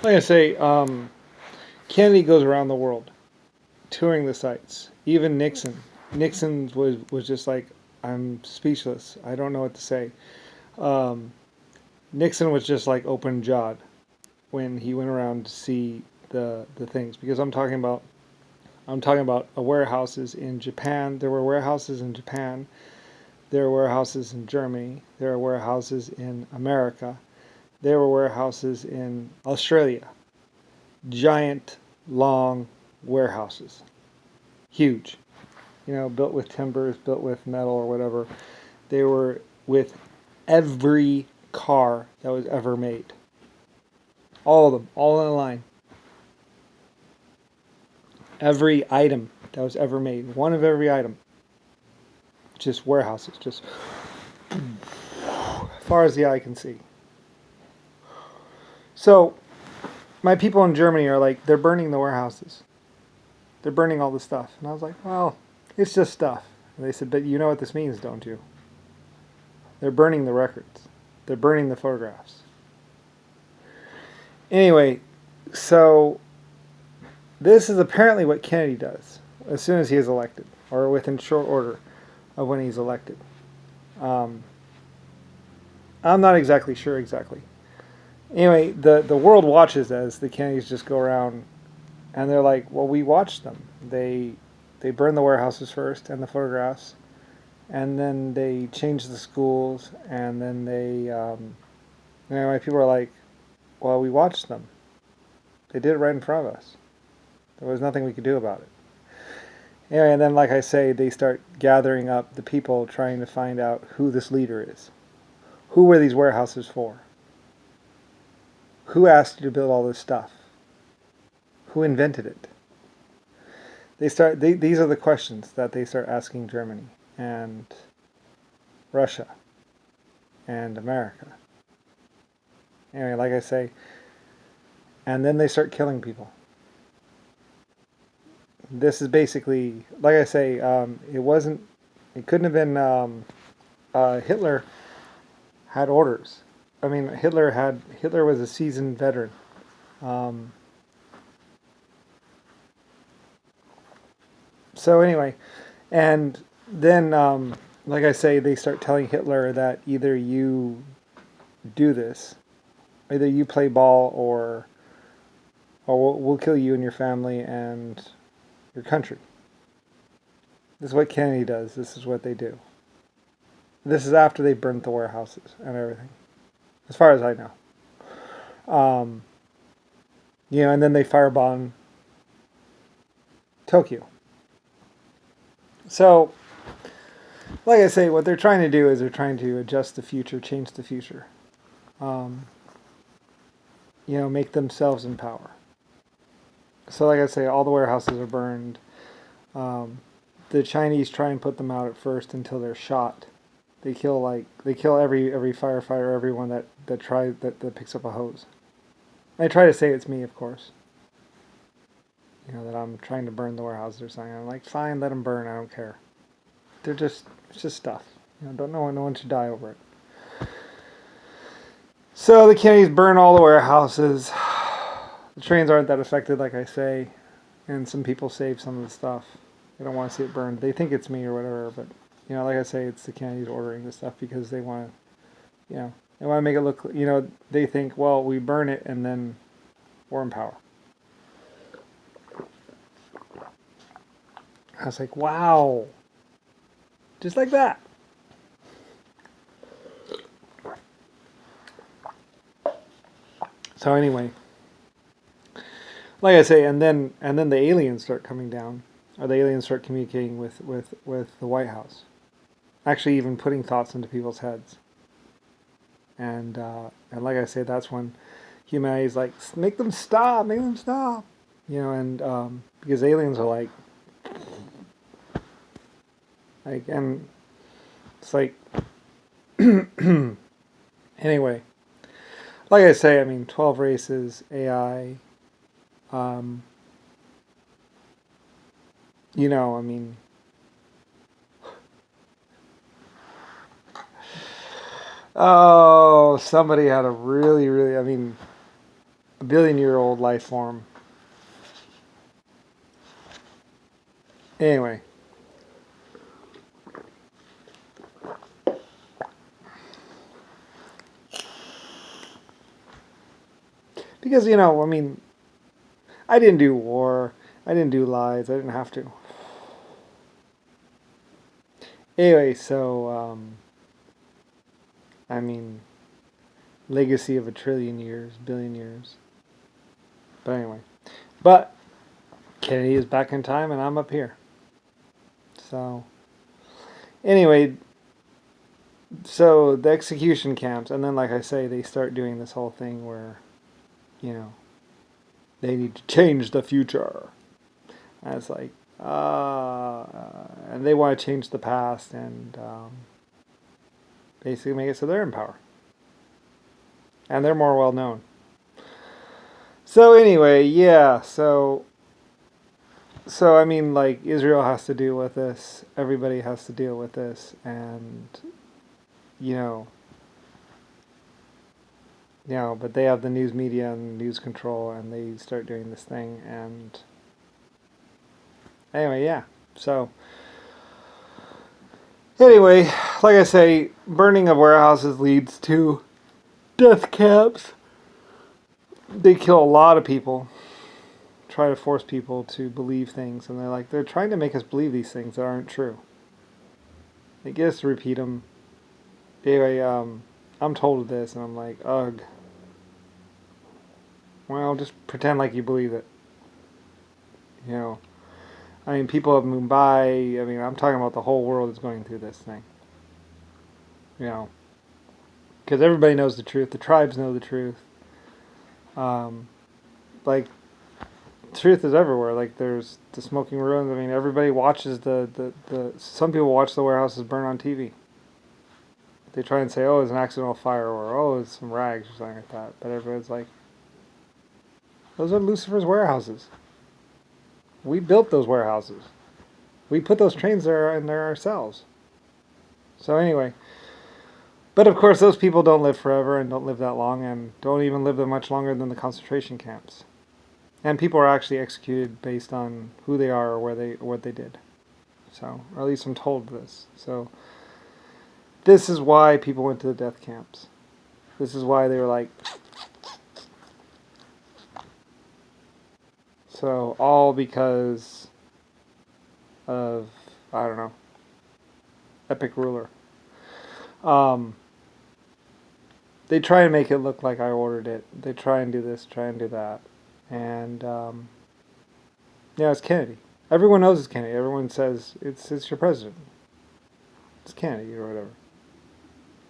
Like I say, Kennedy goes around the world touring the sites. Even Nixon. Nixon was just like, I'm speechless. I don't know what to say. Um, Nixon was just like open jawed when he went around to see the things, because I'm talking about warehouses in Japan. There were warehouses in Japan. There were warehouses in Germany. There were warehouses in America. There were warehouses in Australia. Giant, long warehouses, huge. Built with timbers, built with metal or whatever. They were with every car that was ever made. All of them, all in a line. Every item that was ever made, one of every item. Just warehouses, just as far as the eye can see. So, my people in Germany are like, they're burning the warehouses. They're burning all the stuff. And I was like, well, it's just stuff. And they said, but you know what this means, don't you? They're burning the records. They're burning the photographs. Anyway, so this is apparently what Kennedy does as soon as he is elected, or within short order of when he's elected. Um, I'm not exactly sure exactly. Anyway, the world watches as the Kennedys just go around, and they're like, well, we watched them. They burned the warehouses first and the photographs, and then they changed the schools, and then my people are like, well, we watched them. They did it right in front of us. There was nothing we could do about it. Anyway, and then, like I say, they start gathering up the people trying to find out who this leader is. Who were these warehouses for? Who asked you to build all this stuff? Who invented it? These are the questions that they start asking Germany and Russia and America. Anyway, like I say, and then they start killing people. This is basically, like I say, it couldn't have been, Hitler had orders. I mean, Hitler was a seasoned veteran. Um, so anyway, and then, like I say, they start telling Hitler that either you do this, either you play ball, or we'll kill you and your family and your country. This is what Kennedy does. This is what they do. This is after they burnt the warehouses and everything, as far as I know. Um, and then they firebomb Tokyo. So, like I say, what they're trying to do is they're trying to adjust the future, change the future. Um, make themselves in power. So, like I say, all the warehouses are burned. The Chinese try and put them out at first until they're shot. They kill every firefighter, everyone that picks up a hose. I try to say it's me, of course. That I'm trying to burn the warehouses or something. I'm like, fine, let them burn. I don't care. It's just stuff. Don't know. No one should die over it. So the Kennedys burn all the warehouses. The trains aren't that affected, like I say, and some people save some of the stuff. They don't want to see it burned. They think it's me or whatever, but like I say, it's the Kennedys ordering this stuff because they want to, they want to make it look. They think, well, we burn it and then we're in power. I was like, wow, just like that. So anyway, like I say, and then the aliens start coming down, or the aliens start communicating with the White House, actually even putting thoughts into people's heads. And like I say, that's when humanity's like, make them stop, and because aliens are like, and it's like, anyway, like I say, I mean, 12 races, AI, I mean, Oh, somebody had a really, really, I mean, a billion-year-old life form. Anyway. Because, I mean, I didn't do war. I didn't do lies. I didn't have to. Anyway, so, I mean, legacy of a trillion years, billion years. But anyway. But Kennedy is back in time and I'm up here. So, anyway, so the execution camps, and then, like I say, they start doing this whole thing where, you know, they need to change the future. And it's like, and they want to change the past and basically make it so they're in power. And they're more well known. So anyway, yeah, so I mean, like, Israel has to deal with this, everybody has to deal with this, and but they have the news media and news control, and they start doing this thing, and anyway, yeah. So anyway, like I say, burning of warehouses leads to death camps. They kill a lot of people, try to force people to believe things, and they're trying to make us believe these things that aren't true. They get us to repeat them. Anyway, I'm told of this, and I'm like, ugh. Well, just pretend like you believe it. I mean, people of Mumbai, I mean, I'm talking about the whole world is going through this thing. Because everybody knows the truth. The tribes know the truth. Like, truth is everywhere. Like, there's the smoking ruins. I mean, everybody watches some people watch the warehouses burn on TV. They try and say, oh, it's an accidental fire, or oh, it's some rags, or something like that. But everybody's like, those are Lucifer's warehouses. We built those warehouses. We put those trains there in there ourselves. So anyway, but of course those people don't live forever and don't live that long and don't even live that much longer than the concentration camps. And people are actually executed based on who they are or what they did. So, or at least I'm told this. So this is why people went to the death camps. This is why they were like, so all because of, I don't know, epic ruler. They try and make it look like I ordered it. They try and do this, try and do that. And, it's Kennedy. Everyone knows it's Kennedy. Everyone says it's your president. It's Kennedy or whatever.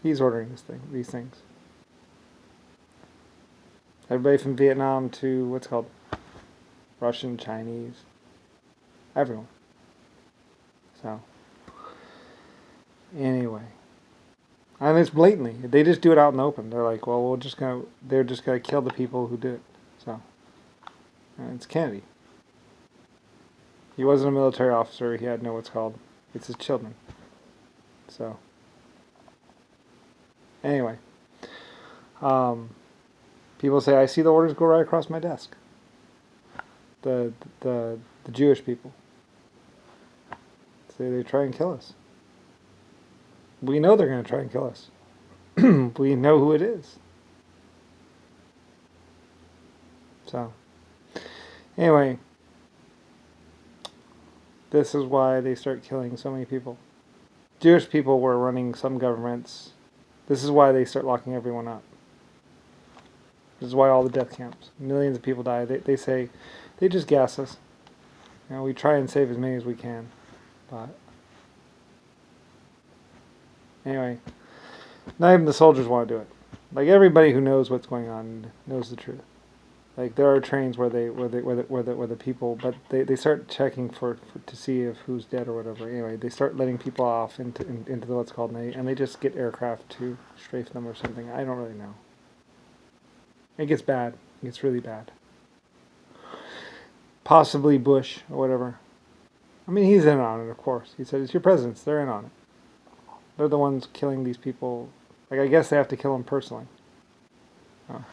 He's ordering these things. Everybody from Vietnam to what's called Russian, Chinese, everyone. So, anyway. And it's blatantly. They just do it out in the open. They're like, well, they're just gonna kill the people who did it. So, and it's Kennedy. He wasn't a military officer. He had no what's called. It's his children. So, anyway. People say, I see the orders go right across my desk. The Jewish people. Say they try and kill us. We know they're going to try and kill us. We know who it is. So, anyway, this is why they start killing so many people. Jewish people were running some governments. This is why they start locking everyone up. This is why all the death camps. Millions of people die. They say, they just gas us. We try and save as many as we can. But anyway, not even the soldiers want to do it. Like, everybody who knows what's going on knows the truth. Like, there are trains where the people, but they start checking for to see if who's dead or whatever. Anyway, they start letting people off into the what's called, and they just get aircraft to strafe them or something. I don't really know. It gets bad. It gets really bad. Possibly Bush or whatever. I mean, he's in on it, of course. He said, it's your presidents. They're in on it. They're the ones killing these people Like, I guess they have to kill him personally. Oh.